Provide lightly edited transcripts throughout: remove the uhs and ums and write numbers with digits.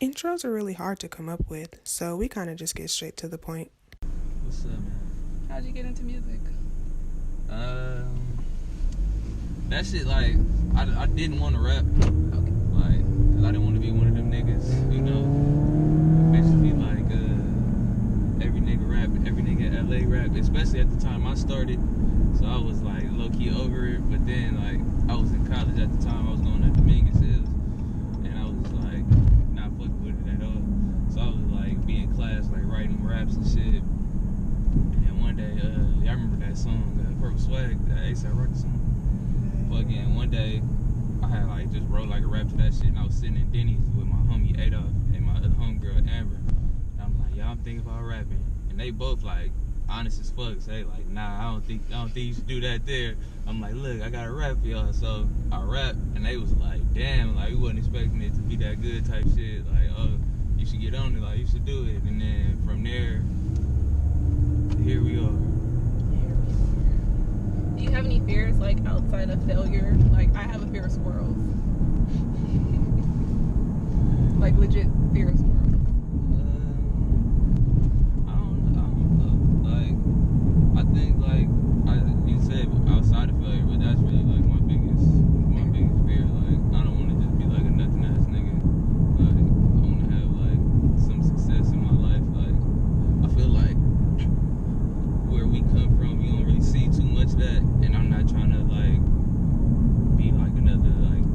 Intros are really hard to come up with, so we kind of just get straight to the point. What's up, man? How'd you get into music? That shit, like, I didn't want to rap. Okay. Like, cause I didn't want to be one of them niggas, you know. Basically, like, every nigga rap, every nigga LA rap, especially at the time I started. So I was, like, low-key over it. But then, like, I was in college at the time. I was going to Dominguez Hills. And I was, like, not fucking with it at all. So I was, like, be in class, like, writing raps and shit. And one day, y'all remember that song, Purple Swag, that A$AP Rocky song? Fucking one day, I had, like, just wrote, like, a rap to that shit. And I was sitting in Denny's with my homie Adolf and my other homegirl Amber. And I'm like, y'all, I'm thinking about rapping. And they both, like, honest as fuck, say like, nah, I don't think you should do that there. I'm like, look, I gotta rap for y'all. So I rap, and they was like, damn, like, we wasn't expecting it to be that good type shit. Like, oh, you should get on it, like, you should do it. And then from there, here we are. Do you have any fears, like, outside of failure? Like, I have a fear of squirrels. Like, legit fear of squirrels. I think, like, you said outside of failure, but that's really, like, my biggest fear. Like, I don't want to just be, like, a nothing ass nigga. Like, I want to have, like, some success in my life. Like, I feel like where we come from, you don't really see too much of that, and I'm not trying to, like, be, like, another, like,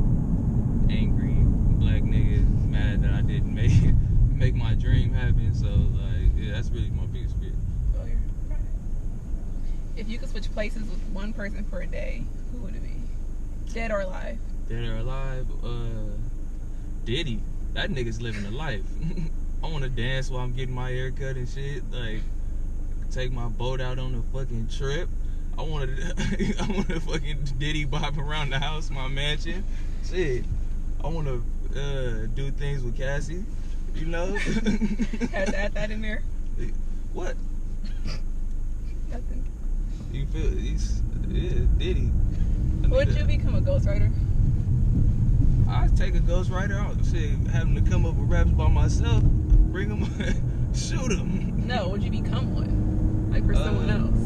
angry black nigga mad that I didn't make my dream happen. So, like, yeah, that's really my biggest fear. If you could switch places with one person for a day, who would it be? Dead or alive? Dead or alive? Diddy. That nigga's living a life. I want to dance while I'm getting my hair cut and shit. Like, take my boat out on a fucking trip. I want to fucking Diddy bop around the house, my mansion. Shit. I want to do things with Cassie, you know? Had to add that in there? What? Nothing. You feel, Diddy. Would you become a ghostwriter? I'd take a ghostwriter out. Shit, having to come up with raps by myself, bring them, shoot them. No, would you become one? Like for someone else?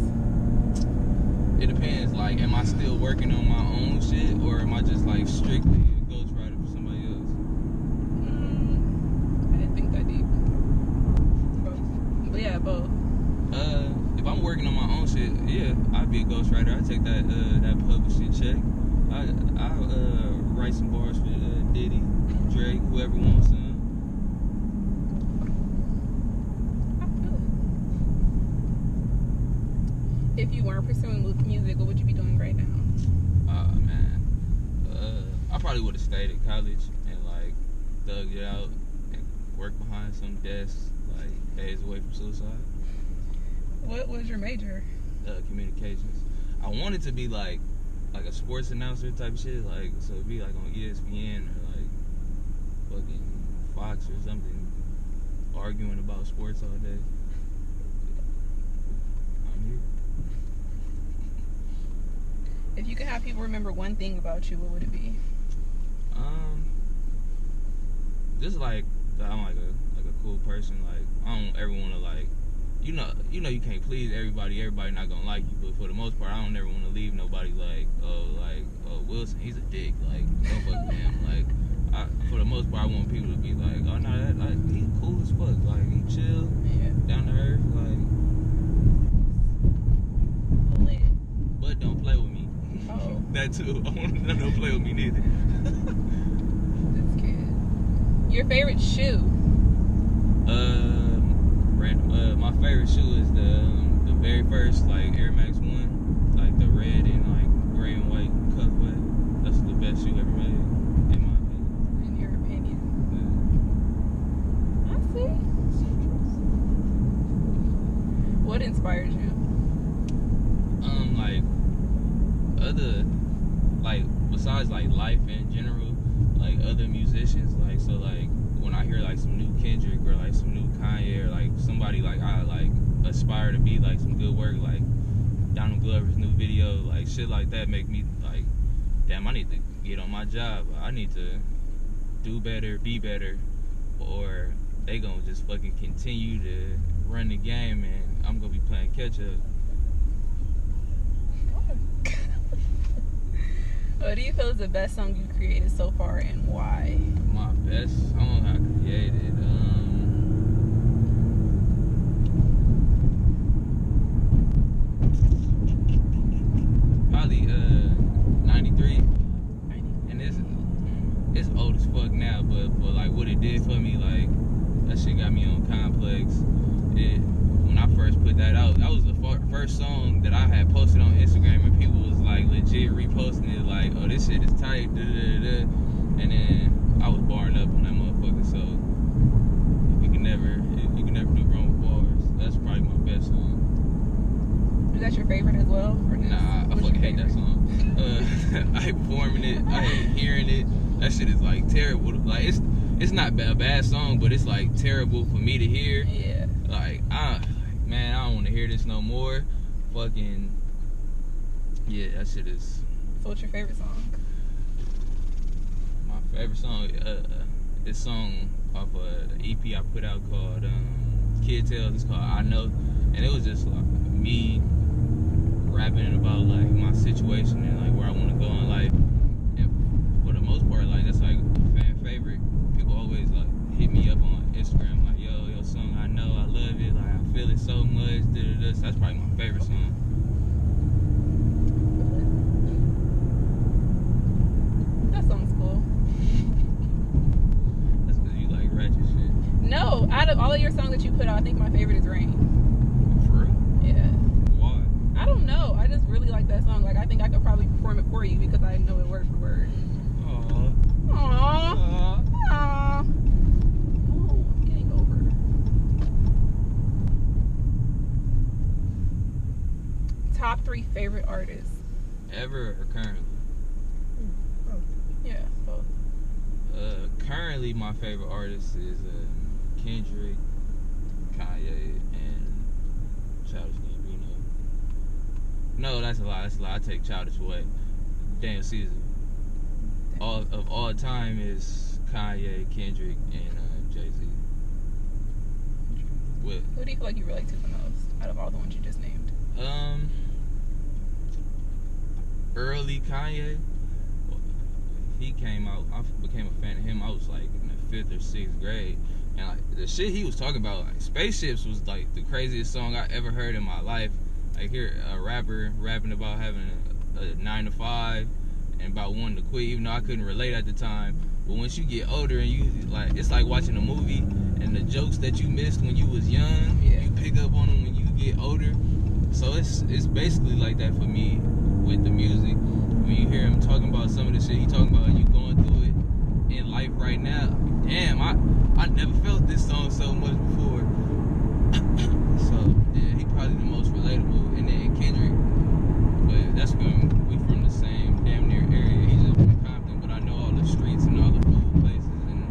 It depends. Like, am I still working on my own shit, or am I just, like, strictly a ghostwriter for somebody else? I didn't think that deep. Both. But yeah, both. If I'm working on my own shit, yeah, I'd be a ghostwriter. I'd take that publishing check. I'll write some bars for Diddy, Drake, whoever wants some. I feel it. If you weren't pursuing music, what would you be doing right now? Man. I probably would have stayed at college and, like, dug it out and worked behind some desk, like, days away from suicide. What was your major? Communications. I wanted to be like a sports announcer type shit, like, so it'd be like on ESPN or like fucking Fox or something, arguing about sports all day. I'm here. If you could have people remember one thing about you, what would it be? Just like that I'm like a cool person. Like, I don't ever want to, like, you know you can't please everybody not gonna like you, but for the most part I don't ever want to leave nobody like Wilson, he's a dick, like, don't fuck with him. Like, for the most part I want people to be like, oh no, that, like, he cool as fuck, like, he chill, down to earth, like, Lit. but don't play with me. Oh. That too. I want them to don't play with me neither. That's good. Your favorite shoe? My favorite shoe is the very first, like, Air Max 1, like the red and, like, gray and white colorway. That's the best shoe ever made, in my opinion. In your opinion? Yeah. I see. What inspires you? Like, besides, like, life in general, like, other musicians, like, so, like, when I hear, like, some new Kendrick or, like, some new Kanye or, like, somebody, like, I, like, aspire to be, like, some good work, like Donald Glover's new video, like, shit like that make me, like, damn, I need to get on my job. I need to do better, be better, or they gonna just fucking continue to run the game and I'm gonna be playing catch up. What do you feel is the best song you've created so far and why? My best song I created, probably 93. And it's old as fuck now, but like what it did for me, like that shit got me on Complex. When I first put that out, that was the first song that I had posted on Instagram, and people was like legit reposting it, like, oh, this shit is tight, da da da da. And then I was barring up on that motherfucker. So you can never do wrong with bars. That's probably my best song. Is that your favorite as well? Or Nah, I fucking hate that song. I hate performing it. I hate hearing it. That shit is like terrible. Like it's not a bad song, but it's like terrible for me to hear. Yeah. Like man, I don't want to hear this no more. Fucking yeah, that shit is. So what's your favorite song? My favorite song, this song off an EP I put out called Kid Tales. It's called I Know, and it was just like me rapping about like my situation and like where I want to go in life. And for the most part, like that's like a fan favorite. People always like hit me up on Instagram like, yo, your song I Know, I love it, like I feel it so much. So that's probably my favorite song. That song's cool. That's because you like ratchet shit. No, out of all of your songs that you put out, I think my favorite is Rain. For real? Yeah. Why? I don't know. I just really like that song. Like, I think I could probably perform it for you because I know it word for word. Aww. Aww. Aww. Aww. Oh, I'm getting over. Top 3 favorite artists. Ever or currently? Yeah, both. Currently, my favorite artist is Kendrick, Kanye, and Childish Gambino. No, that's a lie. I take Childish away. Daniel Caesar. Of all time is Kanye, Kendrick, and Jay-Z. What? Who do you feel like you relate to the most out of all the ones you just named? Early Kanye. He came out. I became a fan of him. I was like in the 5th or 6th grade, and like the shit he was talking about, like spaceships, was like the craziest song I ever heard in my life. Like hear a rapper rapping about having a 9 to 5 and about wanting to quit, even though I couldn't relate at the time. But once you get older and you like, it's like watching a movie, and the jokes that you missed when you was young, you pick up on them when you get older. So it's basically like that for me with the music. When you hear him talking about some of the shit he talking about, and you going through it in life right now. Damn, I never felt this song so much before. So yeah, he probably the most relatable. And then Kendrick, but that's when we from the same damn near area. He's up in Compton, but I know all the streets and all the food places and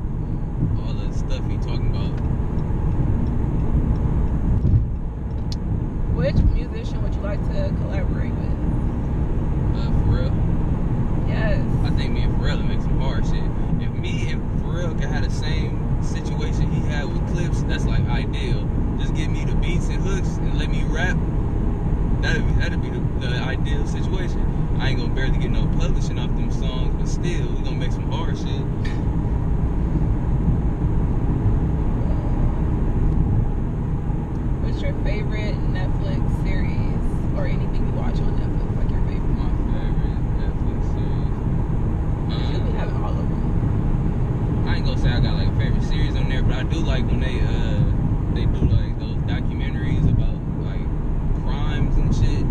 all the stuff he talking about. Which musician would you like to collaborate with? Pharrell. Yes. I think me and Pharrell would make some hard shit. If me and Pharrell could have the same situation he had with Clips, that's like ideal. Just give me the beats and hooks and let me rap. That'd be the ideal situation. I ain't gonna barely get no publishing off them songs, but still, we gonna make some hard shit. What's your favorite Netflix series or anything you watch on Netflix? Like your favorite? My favorite Netflix series. You should be having all of them. I ain't gonna say I got like a favorite series on there, but I do like when they do like those documentaries about like crimes and shit.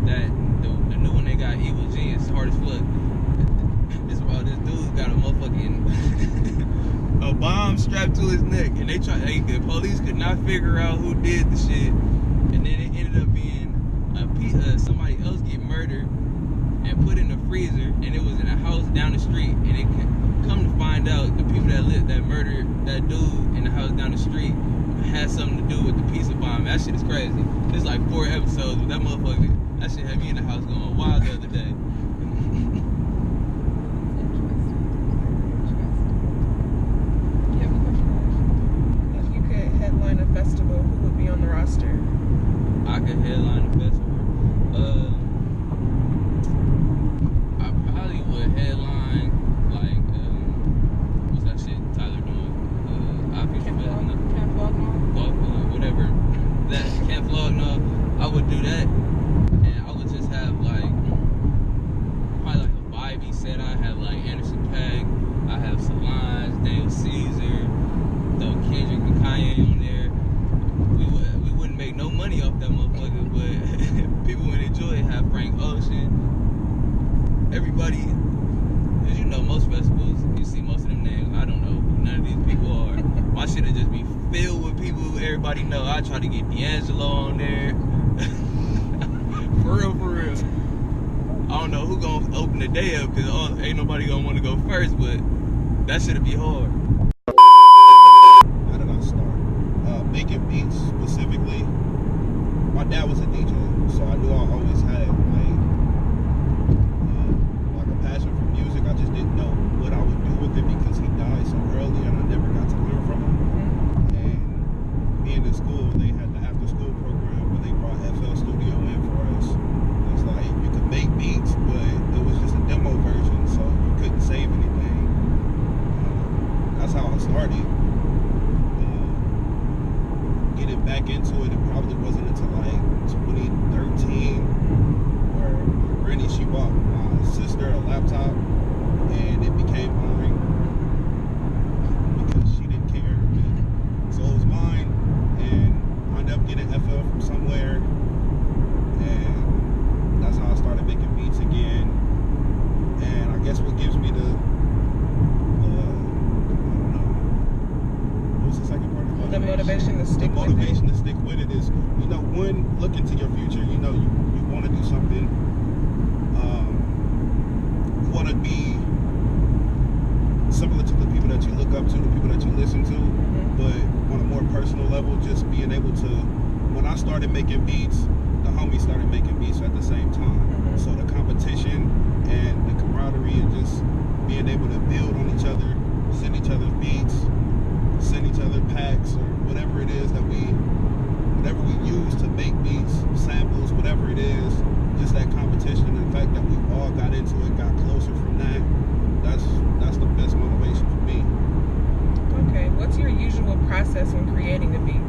That the new one they got, Evil Genius, hard as fuck. This dude got a motherfucking a bomb strapped to his neck, and the police could not figure out who did the shit, and then it ended up being somebody else get murdered and put in the freezer, and it was in a house down the street, and it come to find out the people that murdered that dude in the house down the street had something to do with the pizza bomb. That shit is crazy. There's like 4 episodes, but that motherfucker, that shit had me in the house going wild the other day. You have everybody know. I try to get D'Angelo on there. For real, for real. I don't know who gonna open the day up because ain't nobody gonna want to go first, but that shit'll be hard. How did I start? Making beats specifically. My dad was a DJ, so I knew I always had like a passion for music. I just didn't know what I would do with it because he died so early and I never got to learn from him. And being in school, they had the after school program where they brought FL Studio in for us. It's like you could make beats, but it was just a demo version, so you couldn't save anything. That's how I started. Getting back into it, it probably wasn't until like 2013 where my granny, she bought my sister a laptop and it became mine because she didn't care. So it was mine, and I ended up getting FL from somewhere, and that's how I started making beats again. And I guess what gives me the the motivation to stick with it. The motivation to stick with it is, you know, one, look into your future. You know, you want to do something. You want to be similar to the people that you look up to, the people that you listen to, but on a more personal level, just being able to, when I started making beats, the homies started making beats at the same time. So the competition and the camaraderie and just being able to build on each other, send each other beats, send each other packs or whatever it is that whatever we use to make beats, samples, whatever it is, just that competition and the fact that we all got into it, got closer from that, that's the best motivation for me. Okay, what's your usual process in creating a beat?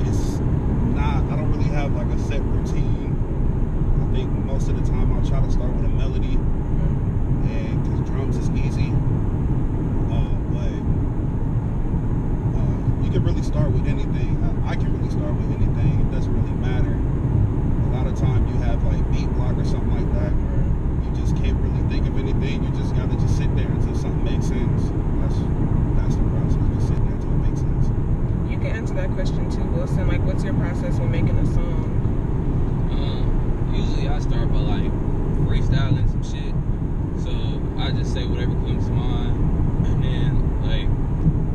It's not, I don't really have like a set routine. I think most of the time I'll try to start with a melody, and because drums is easy. You can really start with anything. I can really start with anything. It doesn't really matter. A lot of time you have like beat block or something like that. You just can't really think of anything. You just gotta just sit there until something makes sense. That's the process. Just sit there until it makes sense. You can answer that question too, Wilson. Like, what's your process when making a song? Usually I start by like freestyling some shit. So I just say whatever comes to mind, and then like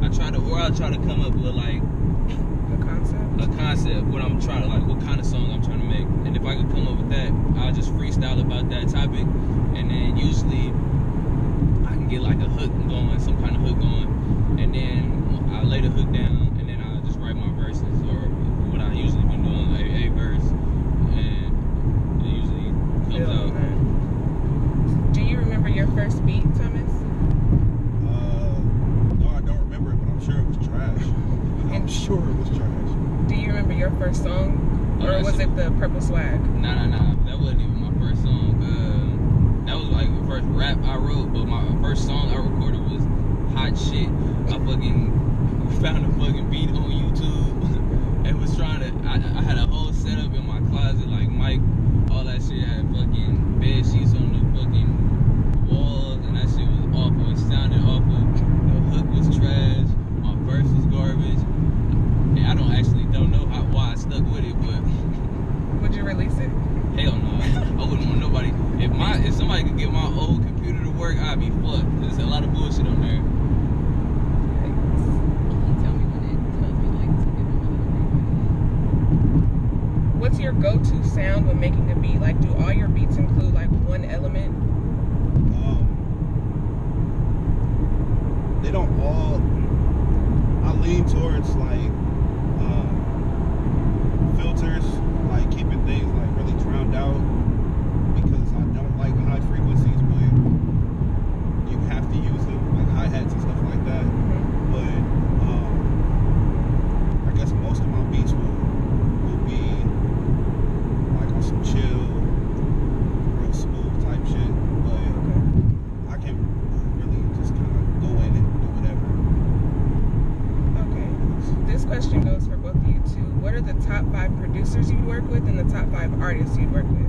I'll try to come up with like a concept, what I'm trying to, like, what kind of song I'm trying to make. And if I could come up with that, I'll just freestyle about that topic, and then usually I can get like a hook going, some kind of hook going, and then I lay the hook down, and then I'll just write my verses, or what I usually been doing, like a verse, and it usually comes out. Do you remember your first beat, Thomas? No, I don't remember it, but I'm sure it was trash. I'm sure it was trash. Do you remember your first song? Or was it the Purple Swag? Nah. That wasn't even my first song. That was like the first rap I wrote, but my first song I recorded was Hot Shit. I fucking found a fucking beat on YouTube and was trying to, I had a whole setup in my closet, like mic, all that shit. I had fucking bed sheets on the fucking walls, and that shit was awful. It sounded awful. The hook was trash. My verse was garbage. I don't know why I stuck with it, but would you release it? Hell no. I wouldn't want nobody. If somebody could get my old computer to work, I'd be fucked. There's a lot of bullshit on there. Can you tell me what it tells me, like, to give them a little? What's your go-to sound when making a beat? Like, do all your beats include like one element? They don't all. I lean towards like filters, like keeping things like really drowned out, because I don't like high frequencies, but you have to use them, like hi-hats and stuff like that. But I guess most of my beats will be like on some chill, real smooth type shit, but I can really just kind of go in and do whatever. Okay. This question goes for both of you too. What are the top 5 producers you work with and the top 5 artists you work with?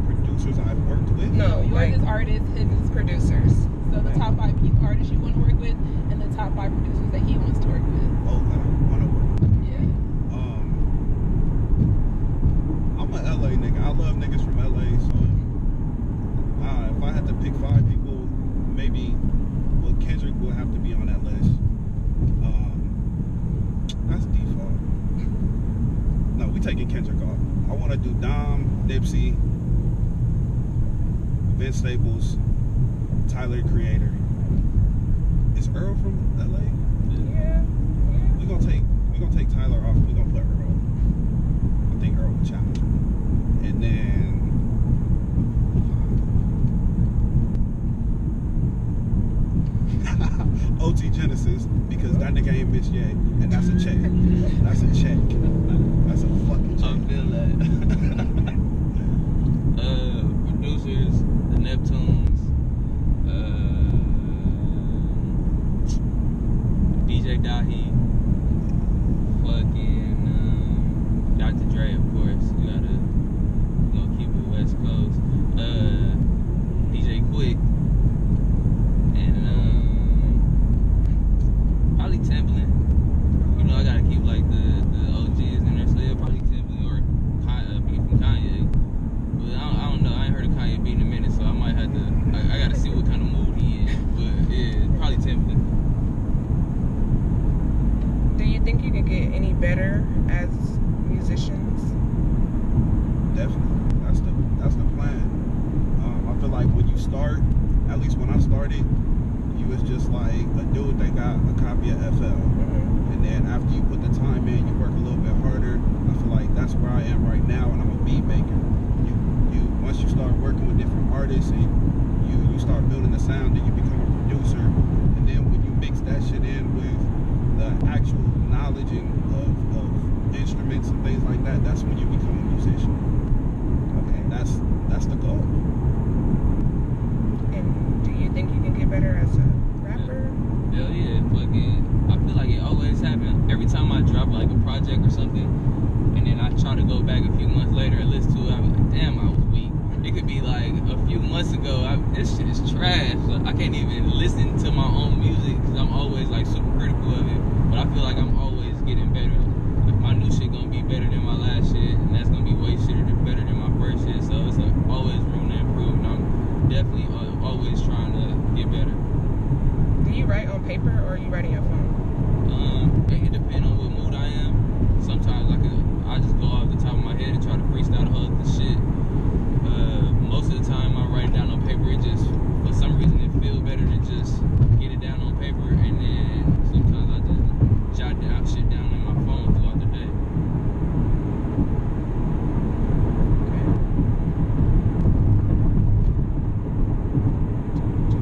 Producers I've worked with? No, Yours like is artists, his is producers. So the top 5 artists artists you want to work with, and the top 5 producers that he wants to work with. Oh, that I want to work with. Yeah. I'm a LA nigga. I love niggas from LA, so if I had to pick 5 people, maybe, well, Kendrick will have to be on that list. That's default. No, we taking Kendrick off. I want to do Dom, Nipsey, Vince Staples, Tyler the Creator. Is Earl from LA? Yeah. We gonna take Tyler off. We gonna put Earl. I think Earl will challenge him. And then OT Genesis, because that nigga ain't missed yet, and that's a check. That's a check. That's a fucking check. I feel that. Producers, the Neptunes, DJ Dahi, fucking Dr. Dre, of course. You gotta keep it West Coast. DJ Quick, and probably Timbaland. You know, I gotta keep like the OGs in there, so yeah, probably Timbaland or beat from Kanye. But I don't know. I ain't heard of Kanye beat in a minute, so I might have to. I gotta see what kind of mood he in. But yeah, probably Timbaland. Do you think you can get any better as musicians? Definitely. That's the plan. I feel like when you start, at least when I started, you was just like a dude that got a copy of FL. And then after you put the time in, you work a little bit harder. I feel like that's where I am right now, and I'm a beat maker. You once you start working with different artists and you start building the sound, then you become a producer. And then when you mix that shit in with the actual knowledge of instruments and things like that, that's when you become a musician. Okay, that's the goal. And do you think you can get better as a rapper? Hell yeah, fucking. I feel like it always happens. Every time I drop like a project or something, and then I try to go back a few months later and listen to it, I'm like, damn, I was weak. It could be like a few months ago, this shit is trash. I can't even listen to my own music because I'm always like super critical of it. But I feel like I'm always getting better. Like my new shit gonna be better than my last shit, and that's gonna be way better than my first shit. So it's always room to improve, and I'm definitely always trying to get better. Do you write on paper or are you writing your phone? It depends on what mood I am. Sometimes I just go off the top of my head and try to freestyle the whole shit. Most of the time I write it down on paper. It just, for some reason, it feels better to just get it down on paper, and then sometimes I just jot shit down in my phone throughout the day. Do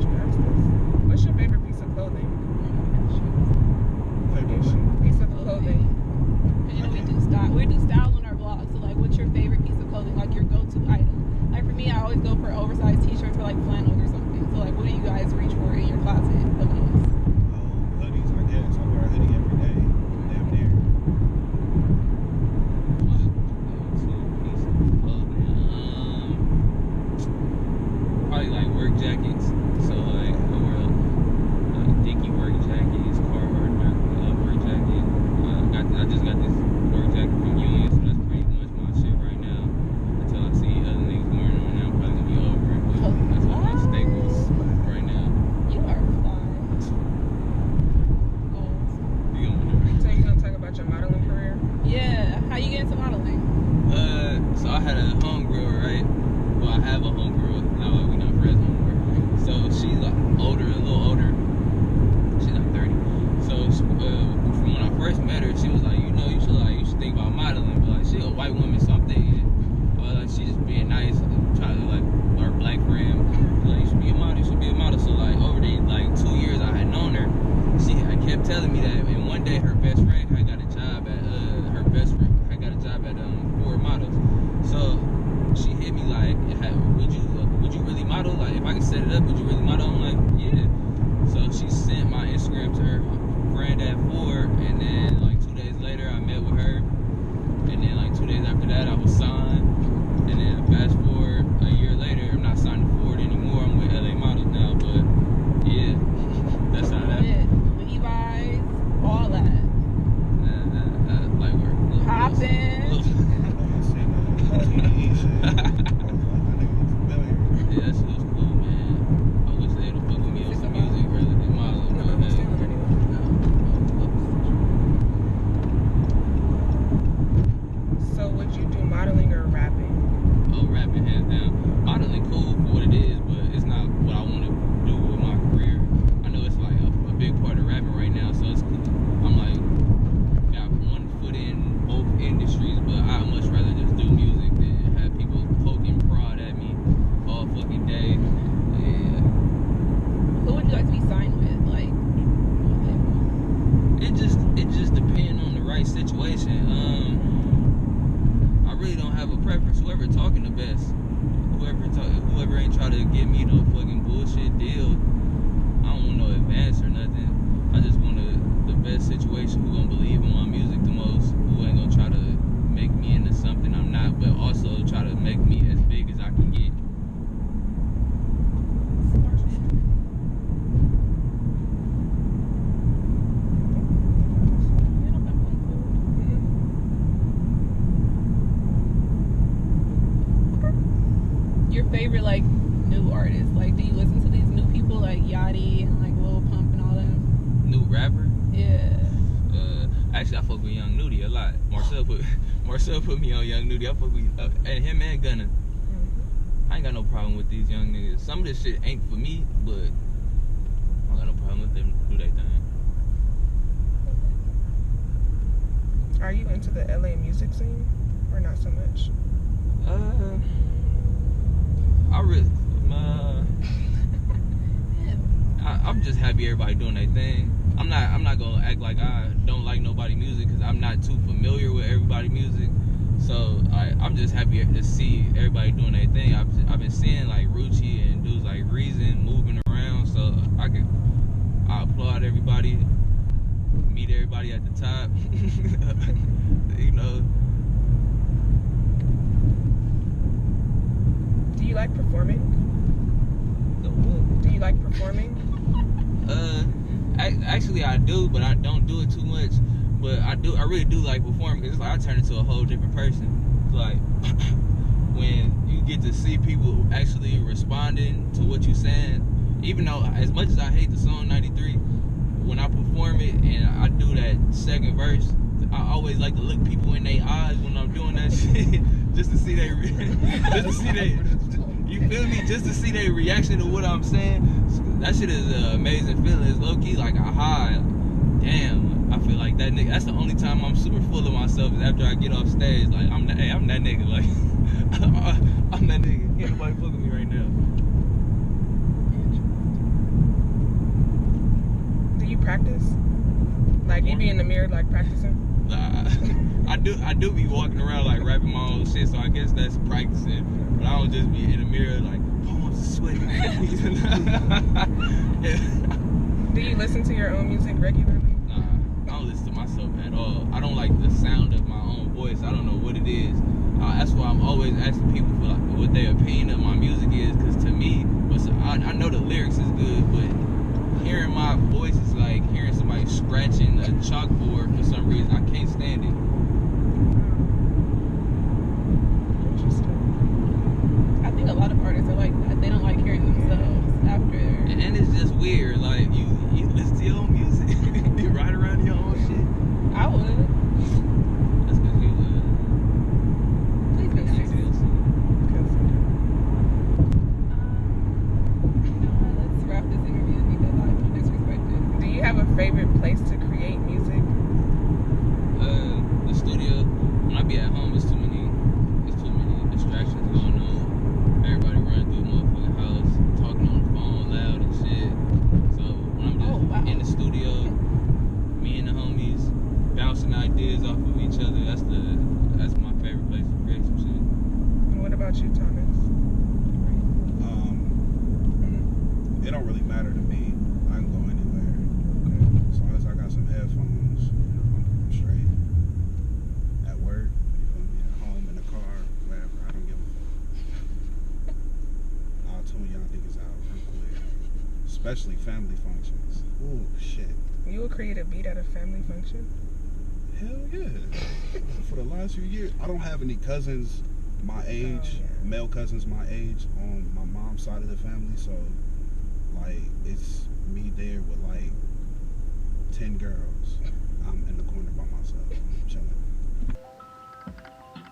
Actually, I fuck with Young Nudie a lot. Marcel put me on Young Nudie. I fuck with and him and Gunna. I ain't got no problem with these young niggas. Some of this shit ain't for me, but I don't got no problem with them do their thing. Are you into the LA music scene or not so much? I'm just happy everybody doing their thing. I'm not gonna act like I don't like nobody music because I'm not too familiar with everybody music. So I'm just happy to see everybody doing their thing. I've been seeing like Rucci and dudes like Reason moving around, so I applaud everybody. Meet everybody at the top. You know. Do you like performing? The what? Do you like performing? Actually I do, but I don't do it too much. But I really do like performing because it's like I turn into a whole different person. It's like when you get to see people actually responding to what you're saying, even though as much as I hate the song 93, when I perform it and I do that second verse, I always like to look people in their eyes when I'm doing that shit, just to see their, you feel me? Just to see their reaction to what I'm saying. That shit is an amazing feeling. It's low key like a high. Damn, I feel like that nigga. That's the only time I'm super full of myself is after I get off stage. Like I'm that nigga. Like I'm that nigga. Ain't nobody fuck with me right now. Do you practice? Like you be in the mirror like practicing? I do be walking around like rapping my own shit, so I guess that's practicing. But I don't just be in the mirror like palms are sweating. Do you listen to your own music regularly? Nah, I don't listen to myself at all. I don't like the sound of my own voice. I don't know what it is. That's why I'm always asking people for like what their opinion of my music is, because to me, I know the lyrics is good, but hearing my voice is like hearing somebody scratching a chalkboard for some reason. I can't stand it. Interesting. I think a lot of artists are like that. They don't like hearing themselves after. And it's just weird. Like you listen to your own music, you ride around in your own shit. I would. That's because you Please be nice. You know what? Let's wrap this interview because I feel disrespected. Do you have a favorite place to create music? The studio. When I be at home, it's too many distractions going on. Everybody running through the motherfucking house, talking on the phone loud and shit. So when I'm just in the studio, me and the homies bouncing ideas off of each other, that's my favorite place to create some shit. And what about you, Thomas? It don't really matter to me. I can go anywhere. As long as I got some headphones, I'm straight. At work, you feel me? At home, in the car, wherever. I don't give a fuck. I'll tune y'all niggas out real quick. Especially family functions. Ooh, shit. You will create a beat at a family function? Hell yeah. For the last few years, I don't have any cousins my age, male cousins my age on my mom's side of the family, so like it's me there with like 10 girls. I'm in the corner by myself, chilling.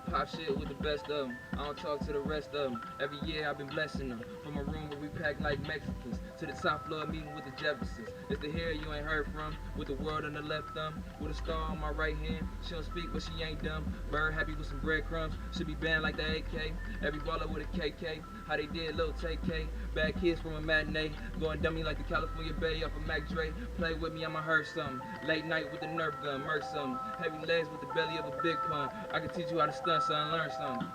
Pop shit with the best of them. I don't talk to the rest of them. Every year I've been blessing them. From a room where we pack like Mexicans to the top floor meeting with the Jeffersons. It's the hair you ain't heard from, with the world on the left thumb, with a star on my right hand. She don't speak but she ain't dumb. Bird happy with some breadcrumbs. Should be banned like the AK. Every baller with a KK. How they did little TK. Bad kids from a matinee. Going dummy like the California Bay off of Mac Dre. Play with me, I'ma hurt something. Late night with the Nerf gun, murk something. Heavy legs with the belly of a big pun. I can teach you how to stunt, son, learn something.